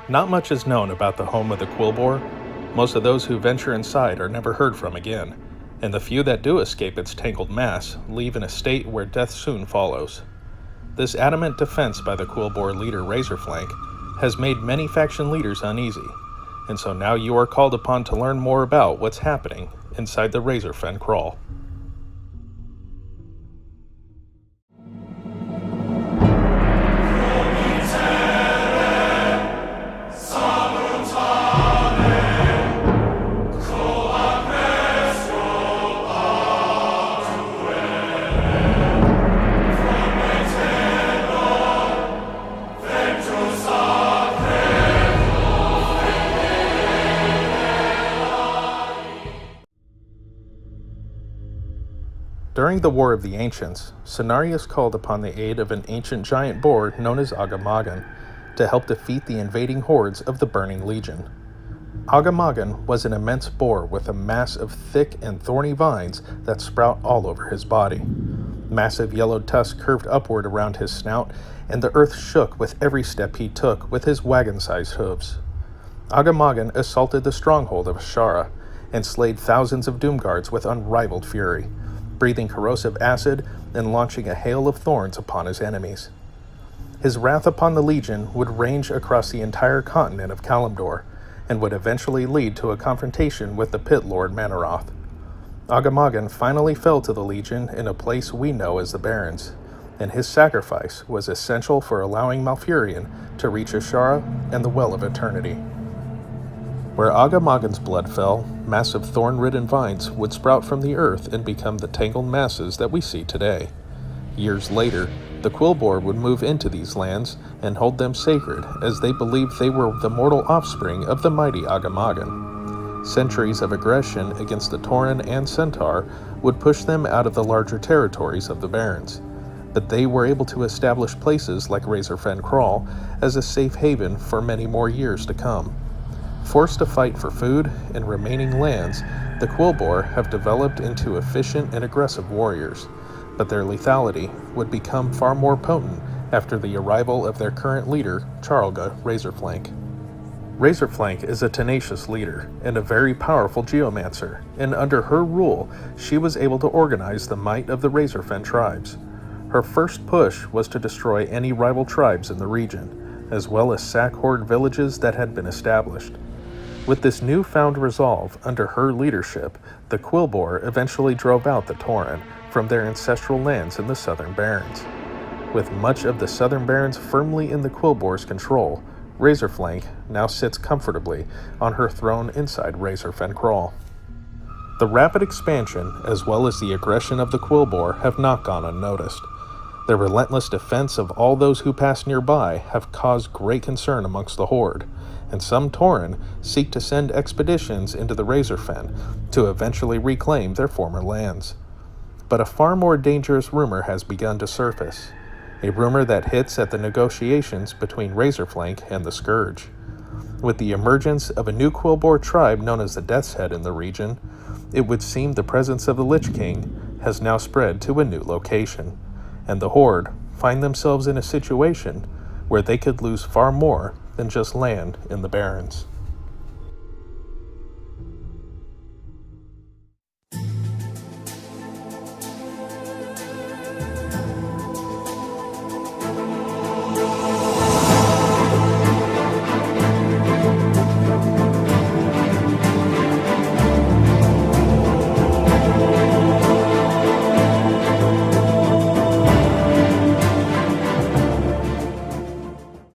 Not much is known about the home of the Quilboar. Most of those who venture inside are never heard from again, and the few that do escape its tangled mass leave in a state where death soon follows. This adamant defense by the Quilboar leader Razorflank has made many faction leaders uneasy, and so now you are called upon to learn more about what's happening inside the Razorfen Kraul. During the War of the Ancients, Cenarius called upon the aid of an ancient giant boar known as Agamagan to help defeat the invading hordes of the Burning Legion. Agamagan was an immense boar with a mass of thick and thorny vines that sprout all over his body. Massive yellow tusks curved upward around his snout, and the earth shook with every step he took with his wagon-sized hooves. Agamagan assaulted the stronghold of Ashara and slayed thousands of Doomguards with unrivaled fury, breathing corrosive acid and launching a hail of thorns upon his enemies. His wrath upon the Legion would range across the entire continent of Kalimdor, and would eventually lead to a confrontation with the Pit Lord Manaroth. Agamagan finally fell to the Legion in a place we know as the Barrens, and his sacrifice was essential for allowing Malfurion to reach Ashara and the Well of Eternity. Where Agamagan's blood fell, massive thorn-ridden vines would sprout from the earth and become the tangled masses that we see today. Years later, the Quilboar would move into these lands and hold them sacred, as they believed they were the mortal offspring of the mighty Agamagan. Centuries of aggression against the Tauren and Centaur would push them out of the larger territories of the Barrens, but they were able to establish places like Razorfen Kraul as a safe haven for many more years to come. Forced to fight for food and remaining lands, the Quilboar have developed into efficient and aggressive warriors, but their lethality would become far more potent after the arrival of their current leader, Charlga Razorflank. Razorflank is a tenacious leader and a very powerful geomancer, and under her rule, she was able to organize the might of the Razorfen Tribes. Her first push was to destroy any rival tribes in the region, as well as sack horde villages that had been established. With this newfound resolve under her leadership, the Quilboar eventually drove out the Tauren from their ancestral lands in the Southern Barrens. With much of the Southern Barrens firmly in the Quilboar's control, Razorflank now sits comfortably on her throne inside Razorfen Kraul. The rapid expansion, as well as the aggression of the Quilboar, have not gone unnoticed. Their relentless defense of all those who pass nearby have caused great concern amongst the Horde, and some Tauren seek to send expeditions into the Razorfen to eventually reclaim their former lands. But a far more dangerous rumor has begun to surface, a rumor that hits at the negotiations between Razorflank and the Scourge. With the emergence of a new Quilboar tribe known as the Death's Head in the region, it would seem the presence of the Lich King has now spread to a new location, and the Horde find themselves in a situation where they could lose far more than just land in the Barrens.